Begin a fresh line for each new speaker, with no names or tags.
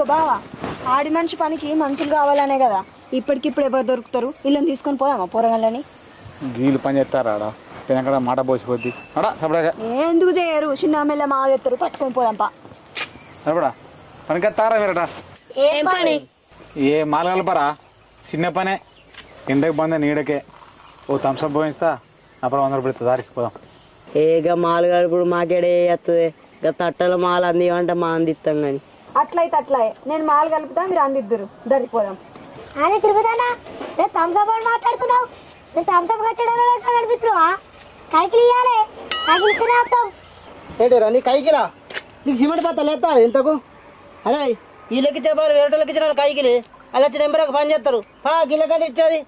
అగో బావా, ఆడి మనిషి పనికి మనుషులు కావాలనే కదా ఇప్పటికిప్పుడు ఎవరు దొరుకుతారు. ఇల్లని తీసుకొని పోదామా పోరగాళ్ళని?
వీళ్ళు పని చేస్తారా ఆడ తినక్కడ మాట పోసిపోద్ది అడా సపడగా
ఎందుకు చేయరు? చిన్న మెల్ల మా చేస్తారు, పట్టుకొని పోదాంపా.
సపడా పనికెత్తారా మీరట?
ఏం పని?
ఏ మాల కలపరా? చిన్న పనే, ఎండకు బంద నీడకే. ఓ థమ్స్అప్ పోయిస్తా, అప్పుడు 100 రూపాయలు దారిపోదాం.
ఏగా మాలు గడుపుడు మాకేడే వస్తుంది. ఇక తట్టల మాలు అందివంటే మా అందిస్తాం కానీ.
అట్లయితే అట్లాయే, నేను మాలు కలుపుతా, మీరు అందిద్దరు, దరిపోదాం.
అదే తిరుగుతానా? రేపు థమ్స్అప్ అని మాట్లాడుతున్నావు. నేను థమ్స్అప్ కట్టడం కనిపిస్తున్నావా? కైకిలు ఇవ్వాలి, కైకిలు ఇస్తూనే వస్తాం.
ఏంటరా నీ కైకిలా? నీకు సిమెంట్ పత్తా లేస్తా ఎంతకు? అరే వీళ్ళకి చెప్పారు, వేరేటోళ్ళకి ఇచ్చిన కైకిలి అలా వచ్చి నెంబర్కి పని చేస్తారు. గిల్లకది ఇచ్చేది